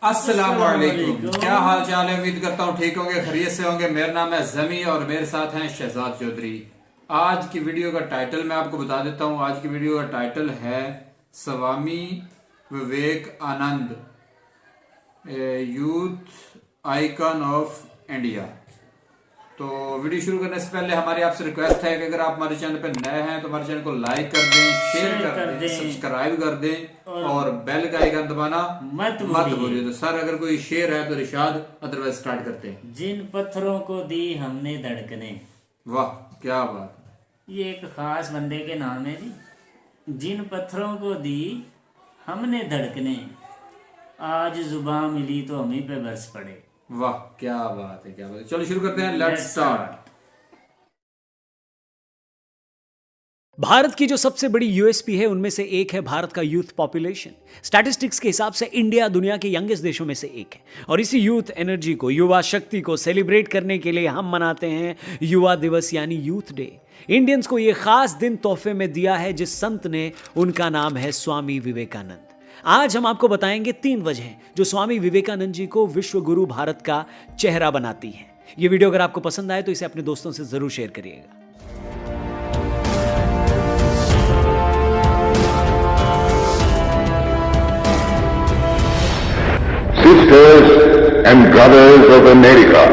अस्सलामुअलैकुम। क्या हाल चाल है? उम्मीद करता हूँ ठीक होंगे, खैरियत से होंगे। मेरा नाम है जमी और मेरे साथ हैं शहजाद चौधरी। आज की वीडियो का टाइटल मैं आपको बता देता हूँ। आज की वीडियो का टाइटल है Swami Vivekananda, youth icon of India. तो वीडियो शुरू करने से पहले हमारी आपसे रिक्वेस्ट है कि अगर आप हमारे चैनल पर नए हैं तो हमारे चैनल को लाइक कर दें, शेयर कर दें, सब्सक्राइब कर दें और बेल का आइकन दबाना मत भूलिए। तो सर अगर कोई शेर है तो रिशाद, अदरवाइज स्टार्ट करते हैं। जिन पत्थरों को दी हमने धड़कने। वाह क्या बात है। ये एक खास बंदे के नाम है जी। जिन पत्थरों को दी हमने धड़कने, आज जुबान मिली तो हमें पे बरस पड़े। वाह क्या बात है, क्या बात है। चलो शुरू करते हैं, लेट्स स्टार्ट। भारत की जो सबसे बड़ी यूएसपी है उनमें से एक है भारत का यूथ पॉपुलेशन। स्टैटिस्टिक्स के हिसाब से इंडिया दुनिया के यंगेस्ट देशों में से एक है और इसी यूथ एनर्जी को, युवा शक्ति को सेलिब्रेट करने के लिए हम मनाते हैं युवा दिवस यानी यूथ डे। इंडियंस को यह खास दिन तोहफे में दिया है जिस संत ने, उनका नाम है स्वामी विवेकानंद। आज हम आपको बताएंगे 3 वजहें जो स्वामी विवेकानंद जी को विश्व गुरु भारत का चेहरा बनाती हैं। यह वीडियो अगर आपको पसंद आए तो इसे अपने दोस्तों से जरूर शेयर करिएगा। Sisters and brothers of America.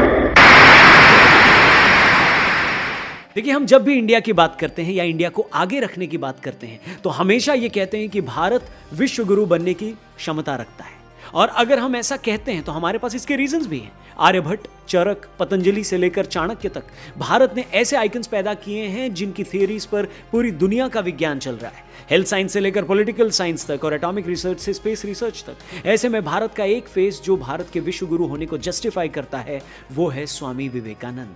देखिए, हम जब भी इंडिया की बात करते हैं या इंडिया को आगे रखने की बात करते हैं तो हमेशा ये कहते हैं कि भारत विश्व गुरु बनने की क्षमता रखता है। और अगर हम ऐसा कहते हैं तो हमारे पास इसके रीजंस भी हैं। आर्यभट्ट, चरक, पतंजलि से लेकर चाणक्य तक भारत ने ऐसे आइकन्स पैदा किए हैं जिनकी थियरीज पर पूरी दुनिया का विज्ञान चल रहा है। हेल्थ साइंस से लेकर पॉलिटिकल साइंस तक और एटॉमिक रिसर्च से स्पेस रिसर्च तक। ऐसे में भारत का एक फेस जो भारत के विश्व गुरु होने को जस्टिफाई करता है वो है स्वामी विवेकानंद।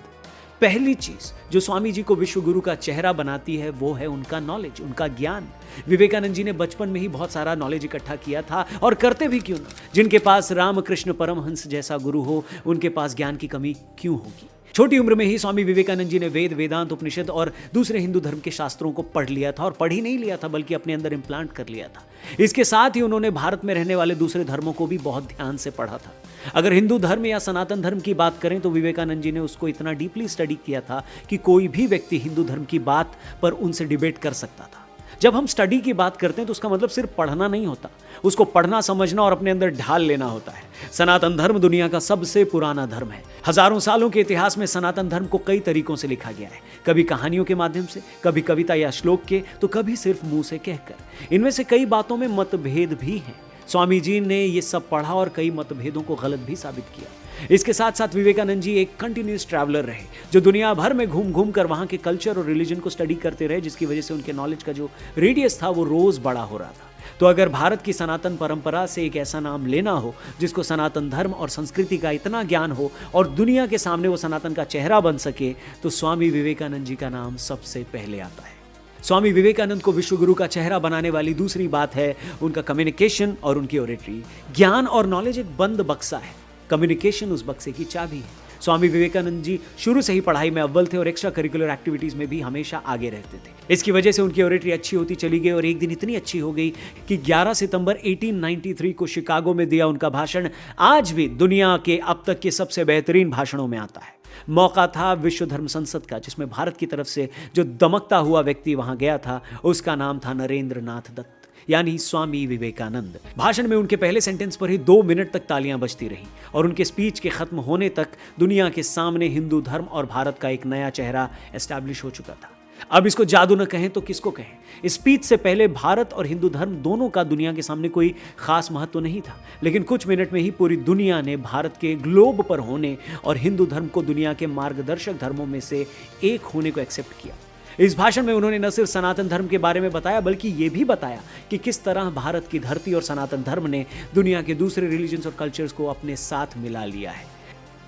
पहली चीज जो स्वामी जी को विश्व गुरु का चेहरा बनाती है वो है उनका नॉलेज, उनका ज्ञान। विवेकानंद जी ने बचपन में ही बहुत सारा नॉलेज इकट्ठा किया था और करते भी क्यों ना। जिनके पास रामकृष्ण परमहंस जैसा गुरु हो, उनके पास ज्ञान की कमी क्यों होगी। छोटी उम्र में ही स्वामी विवेकानंद जी ने वेद, वेदांत, उपनिषद और दूसरे हिंदू धर्म के शास्त्रों को पढ़ लिया था और पढ़ ही नहीं लिया था बल्कि अपने अंदर इम्प्लांट कर लिया था। इसके साथ ही उन्होंने भारत में रहने वाले दूसरे धर्मों को भी बहुत ध्यान से पढ़ा था। अगर हिंदू धर्म या सनातन धर्म की बात करें तो विवेकानंद जी ने उसको इतना डीपली स्टडी किया था कि कोई भी व्यक्ति हिंदू धर्म की बात पर उनसे डिबेट कर सकता था। जब हम स्टडी की बात करते हैं तो उसका मतलब सिर्फ पढ़ना नहीं होता, उसको पढ़ना, समझना और अपने अंदर ढाल लेना होता है। सनातन धर्म दुनिया का सबसे पुराना धर्म है। हजारों सालों के इतिहास में सनातन धर्म को कई तरीकों से लिखा गया है, कभी कहानियों के माध्यम से, कभी कविता या श्लोक के, तो कभी सिर्फ मुंह से कहकर। इनमें से कई बातों में मतभेद भी हैं। स्वामी जी ने ये सब पढ़ा और कई मतभेदों को गलत भी साबित किया। इसके साथ साथ विवेकानंद जी एक कंटिन्यूस ट्रैवलर रहे जो दुनिया भर में घूम घूम कर वहां के कल्चर और रिलीजन को स्टडी करते रहे, जिसकी वजह से उनके नॉलेज का जो रेडियस था वो रोज बड़ा हो रहा था। तो अगर भारत की सनातन परंपरा से एक ऐसा नाम लेना हो जिसको सनातन धर्म और संस्कृति का इतना ज्ञान हो और दुनिया के सामने वो सनातन का चेहरा बन सके, तो स्वामी विवेकानंद जी का नाम सबसे पहले आता है। स्वामी विवेकानंद को विश्व गुरु का चेहरा बनाने वाली दूसरी बात है उनका कम्युनिकेशन और उनकी ओरेटरी। ज्ञान और नॉलेज एक बंद बक्सा है, कम्युनिकेशन उस बक्से की चाबी है। स्वामी विवेकानंद जी शुरू से ही पढ़ाई में अव्वल थे और एक्स्ट्रा करिकुलर एक्टिविटीज में भी हमेशा आगे रहते थे। इसकी वजह से उनकी ओरेटरी अच्छी होती चली गई और एक दिन इतनी अच्छी हो गई कि 11 सितंबर 1893 को शिकागो में दिया उनका भाषण आज भी दुनिया के अब तक के सबसे बेहतरीन भाषणों में आता है। मौका था विश्व धर्म संसद का, जिसमें भारत की तरफ से जो दमकता हुआ व्यक्ति वहां गया था उसका नाम था नरेंद्र नाथ दत्त यानी स्वामी विवेकानंद। भाषण में उनके पहले सेंटेंस पर ही 2 मिनट तक तालियां बजती रहीं और उनके स्पीच के खत्म होने तक दुनिया के सामने हिंदू धर्म और भारत का एक नया चेहरा एस्टैब्लिश हो चुका था। अब इसको जादू न कहें तो किसको कहें। स्पीच से पहले भारत और हिंदू धर्म दोनों का दुनिया के सामने कोई खास महत्व नहीं था, लेकिन कुछ मिनट में ही पूरी दुनिया ने भारत के ग्लोब पर होने और हिंदू धर्म को दुनिया के मार्गदर्शक धर्मों में से एक होने को एक्सेप्ट किया। इस भाषण में उन्होंने न सिर्फ सनातन धर्म के बारे में बताया बल्कि यह भी बताया कि किस तरह भारत की धरती और सनातन धर्म ने दुनिया के दूसरे रिलीजन्स और कल्चर्स को अपने साथ मिला लिया है।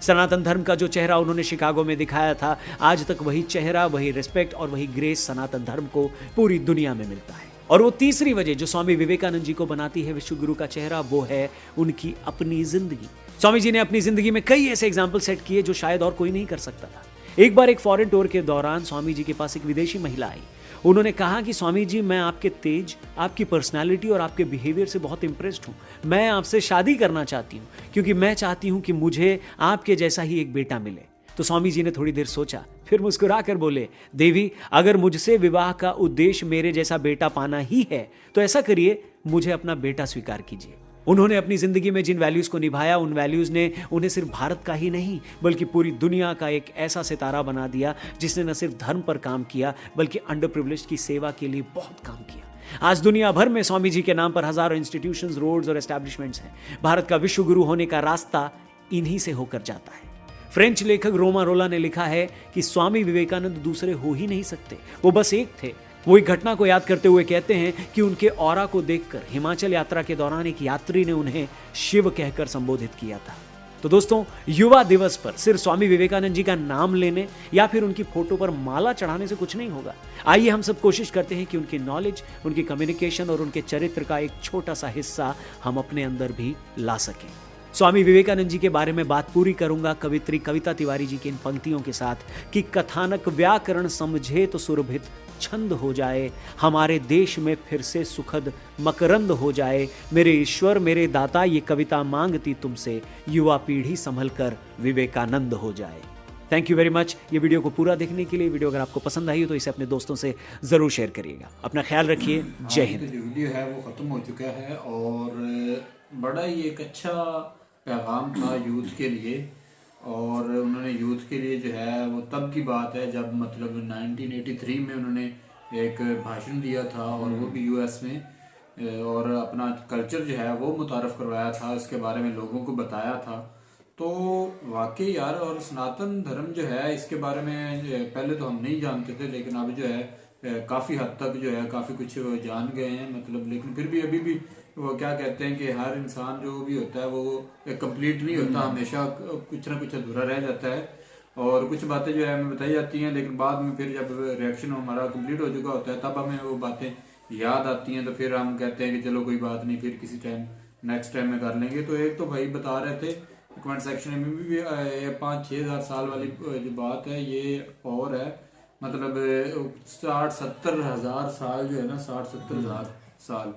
सनातन धर्म का जो चेहरा उन्होंने शिकागो में दिखाया था, आज तक वही चेहरा, वही रिस्पेक्ट और वही ग्रेस सनातन धर्म को पूरी दुनिया में मिलता है। और वो तीसरी वजह जो स्वामी विवेकानंद जी को बनाती है विश्व गुरु का चेहरा, वो है उनकी अपनी जिंदगी। स्वामी जी ने अपनी जिंदगी में कई ऐसे एग्जाम्पल सेट किए जो शायद और कोई नहीं कर सकता था। एक बार एक फॉरेन टूर के दौरान स्वामी जी के पास एक विदेशी महिला आई। उन्होंने कहा कि स्वामी जी, मैं आपके तेज, आपकी पर्सनालिटी और आपके बिहेवियर से बहुत इंप्रेस्ड हूँ। मैं आपसे शादी करना चाहती हूँ क्योंकि मैं चाहती हूँ कि मुझे आपके जैसा ही एक बेटा मिले। तो स्वामी जी ने थोड़ी देर सोचा, फिर मुस्कुराकर बोले, देवी, अगर मुझसे विवाह का उद्देश्य मेरे जैसा बेटा पाना ही है तो ऐसा करिए, मुझे अपना बेटा स्वीकार कीजिए। उन्होंने अपनी जिंदगी में जिन वैल्यूज को निभाया, उन वैल्यूज ने उन्हें सिर्फ भारत का ही नहीं बल्कि पूरी दुनिया का एक ऐसा सितारा बना दिया जिसने न सिर्फ धर्म पर काम किया बल्कि अंडर प्रिविलेज्ड की सेवा के लिए बहुत काम किया। आज दुनिया भर में स्वामी जी के नाम पर हजारों इंस्टीट्यूशंस, रोड्स और एस्टैब्लिशमेंट्स हैं। भारत का विश्व गुरु होने का रास्ता इन्हीं से होकर जाता है। फ्रेंच लेखक रोमा रोला ने लिखा है कि स्वामी विवेकानंद दूसरे हो ही नहीं सकते, वो बस एक थे। वो एक घटना को याद करते हुए कहते हैं कि उनके ऑरा को देखकर हिमाचल यात्रा के दौरान एक यात्री ने उन्हें शिव कहकर संबोधित किया था। तो दोस्तों, युवा दिवस पर सिर्फ स्वामी विवेकानंद जी का नाम लेने या फिर उनकी फोटो पर माला चढ़ाने से कुछ नहीं होगा। आइए हम सब कोशिश करते हैं कि उनकी नॉलेज, उनकी कम्युनिकेशन और उनके चरित्र का एक छोटा सा हिस्सा हम अपने अंदर भी ला सकें। स्वामी विवेकानंद जी के बारे में बात पूरी करूंगा कवित्री कविता तिवारी जी की इन पंक्तियों के साथ कि कथानक व्याकरण समझे तो सुरभित छंद हो जाए, हमारे देश में फिर से सुखद मकरंद हो जाए, मेरे ईश्वर मेरे दाता ये कविता मांगती तुमसे, युवा पीढ़ी संभल कर विवेकानंद हो जाए। थैंक यू वेरी मच ये वीडियो को पूरा देखने के लिए। वीडियो अगर आपको पसंद आई हो तो इसे अपने दोस्तों से जरूर शेयर करिएगा। अपना ख्याल रखिए। जय हिंद। जो वीडियो है वो खत्म हो चुका है और बड़ा ही एक अच्छा पैगाम था यूथ के लिए। और उन्होंने यूथ के लिए जो है वो तब की बात है जब मतलब 1983 में उन्होंने एक भाषण दिया था और वो भी यूएस में, और अपना कल्चर जो है वो मुतारफ़ करवाया था, उसके बारे में लोगों को बताया था। तो वाकई यार, और सनातन धर्म जो है इसके बारे में पहले तो हम नहीं जानते थे, लेकिन अब जो है काफ़ी हद तक जो है काफ़ी कुछ जान गए हैं मतलब। लेकिन फिर भी अभी भी वो क्या कहते हैं कि हर इंसान जो भी होता है वो कंप्लीट नहीं होता, हमेशा कुछ ना कुछ अधूरा रह जाता है। और कुछ बातें जो है हमें बताई जाती हैं, लेकिन बाद में फिर जब रिएक्शन हमारा कंप्लीट हो चुका होता है तब हमें वो बातें याद आती हैं। तो फिर हम कहते हैं कि चलो कोई बात नहीं, फिर किसी टाइम नेक्स्ट टाइम में कर लेंगे। तो एक तो भाई बता रहे थे कमेंट सेक्शन में भी 5-6 हज़ार साल वाली जो बात है ये और है, मतलब 60-70 हज़ार साल जो है ना, 60-70 हज़ार साल,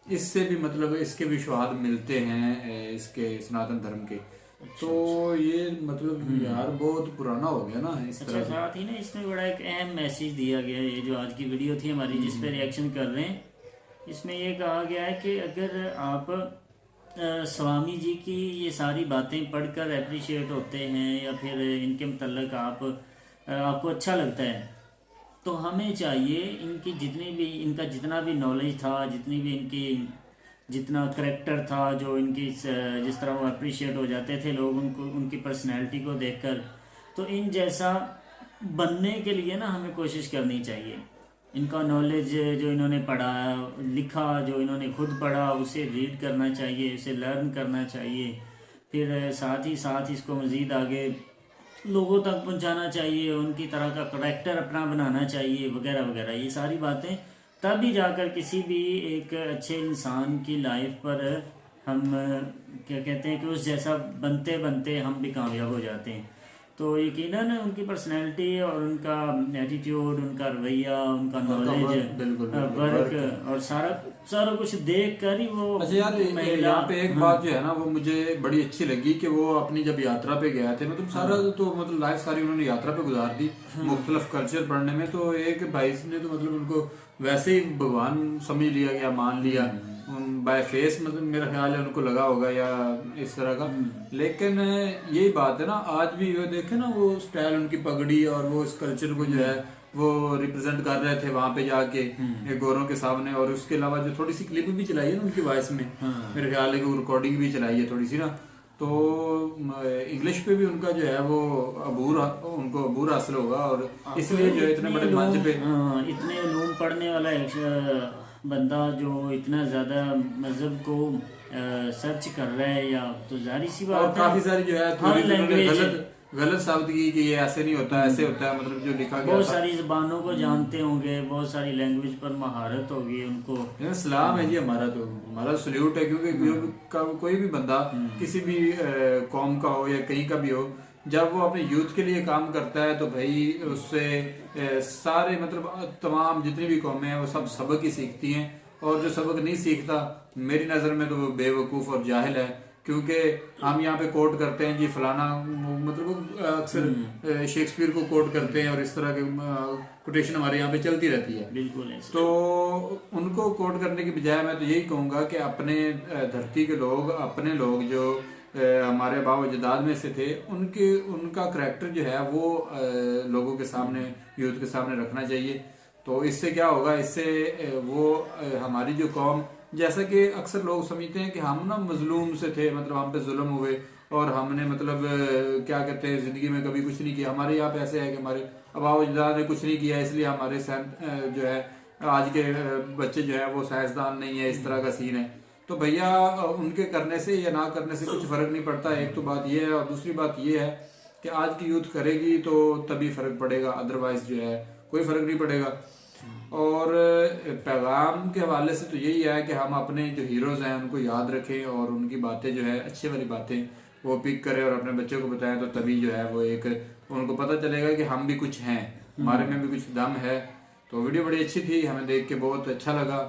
इससे भी मतलब इसके भी स्वाद मिलते हैं इसके सनातन धर्म के। तो ये मतलब यार बहुत पुराना हो गया ना इस तरह। साथ ही ना इसमें बड़ा एक अहम मैसेज दिया गया है। ये जो आज की वीडियो थी हमारी जिस पे रिएक्शन कर रहे हैं, इसमें ये कहा गया है कि अगर आप स्वामी जी की ये सारी बातें पढ़कर अप्रिशिएट होते हैं या फिर इनके मतलब आपको अच्छा लगता है, तो हमें चाहिए इनकी इनका जितना भी नॉलेज था, जितना करेक्टर था, जो इनकी जिस तरह वो अप्रिशिएट हो जाते थे लोग उनकी पर्सनैलिटी को देखकर, तो इन जैसा बनने के लिए ना हमें कोशिश करनी चाहिए। इनका नॉलेज जो इन्होंने पढ़ा लिखा, जो इन्होंने खुद पढ़ा, उसे रीड करना चाहिए, उसे लर्न करना चाहिए, फिर साथ ही साथ इसको मज़ीद आगे लोगों तक पहुंचाना चाहिए, उनकी तरह का करैक्टर अपना बनाना चाहिए वगैरह वगैरह। ये सारी बातें तभी जाकर किसी भी एक अच्छे इंसान की लाइफ पर हम क्या कहते हैं कि उस जैसा बनते बनते हम भी कामयाब हो जाते हैं। तो यकीनन उनकी पर्सनैलिटी और उनका एटीट्यूड, उनका रवैया, उनका नॉलेज, वर्क और सारा कुछ देख कर ही वो। अच्छा यार, यहाँ पे एक बात जो है ना वो मुझे बड़ी अच्छी लगी कि वो अपनी जब यात्रा पे गए थे, मतलब सारा तो मतलब लाइफ सारी उन्होंने यात्रा पे गुजार दी मुख्तलिफ कल्चर पढ़ने में। तो एक भाई ने तो मतलब उनको वैसे ही भगवान समझ लिया या मान लिया बाय फेस, मतलब मेरा ख्याल है उनको लगा होगा या इस तरह का। लेकिन यही बात है ना, आज भी वो देखे ना वो स्टाइल, उनकी पगड़ी और वो इस कल्चर को जो है वो रिप्रेजेंट कर रहे थे वहां पे जाके गोरों के सामने। और उसके अलावा जो थोड़ी सी क्लिप भी चलाई है ना उनकी वॉइस में, मेरे ख्याल है कि रिकॉर्डिंग भी चलाई है थोड़ी सी ना, तो इंग्लिश पे भी उनका जो है वो उनको अबूर हासिल होगा। और इसलिए जो इतने बड़े मंच पे इतने उलूम पढ़ने वाला बंदा जो इतना ज़्यादा मज़हब को सर्च कर रहा है, या तो जारी सी बात है काफी सारी जो है गलत साबित की कि ये ऐसे नहीं होता, ऐसे होता है, मतलब जो लिखा गया बहुत सारी ज़बानों को जानते होंगे, बहुत सारी लैंग्वेज पर महारत होगी उनको। सलाम है जी, हमारा सल्यूट है, क्योंकि कोई भी बंदा किसी भी कौम का हो या कहीं का भी हो, जब वो अपने यूथ के लिए काम करता है तो भाई उससे सारे मतलब तमाम जितनी भी कौमें हैं वो सब सबक ही सीखती हैं, और जो सबक नहीं सीखता मेरी नज़र में तो वो बेवकूफ़ और जाहिल है। क्योंकि हम यहाँ पे कोट करते हैं जी फलाना, मतलब वो अक्सर शेक्सपियर को कोट करते हैं और इस तरह के कोटेशन हमारे यहाँ पे चलती रहती है। बिल्कुल ऐसे। तो उनको कोट करने की बजाय मैं तो यही कहूँगा कि अपने धरती के लोग, अपने लोग जो हमारे बाबा जदाद में से थे, उनका करैक्टर जो है वो लोगों के सामने, यूथ के सामने रखना चाहिए। तो इससे क्या होगा, इससे वो हमारी जो कौम, जैसा कि अक्सर लोग समझते हैं कि हम ना मजलूम से थे, मतलब हम पे जुल्म हुए और हमने मतलब क्या कहते हैं ज़िंदगी में कभी कुछ नहीं किया। हमारे यहाँ पे ऐसे है कि हमारे आबा अजदाद ने कुछ नहीं किया, इसलिए हमारे जो है आज के बच्चे जो है वो साइंसदान नहीं है, इस तरह का सीन है। तो भैया उनके करने से या ना करने से कुछ फ़र्क नहीं पड़ता। एक तो बात ये है, और दूसरी बात ये है कि आज की यूथ करेगी तो तभी फ़र्क पड़ेगा, अदरवाइज़ जो है कोई फ़र्क नहीं पड़ेगा। और पैगाम के हवाले से तो यही है कि हम अपने जो हीरोज़ हैं उनको याद रखें और उनकी बातें जो है अच्छी वाली बातें वो पिक करें और अपने बच्चों को बताएं, तो तभी जो है वो एक उनको पता चलेगा कि हम भी कुछ हैं, हमारे में भी कुछ दम है। तो वीडियो बड़ी अच्छी थी, हमें देख के बहुत अच्छा लगा।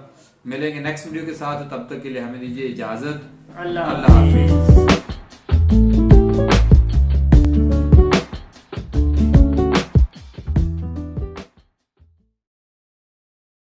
मिलेंगे नेक्स्ट वीडियो के साथ, तब तक के लिए हमें दीजिए इजाज़त। अल्लाह हाफिज़।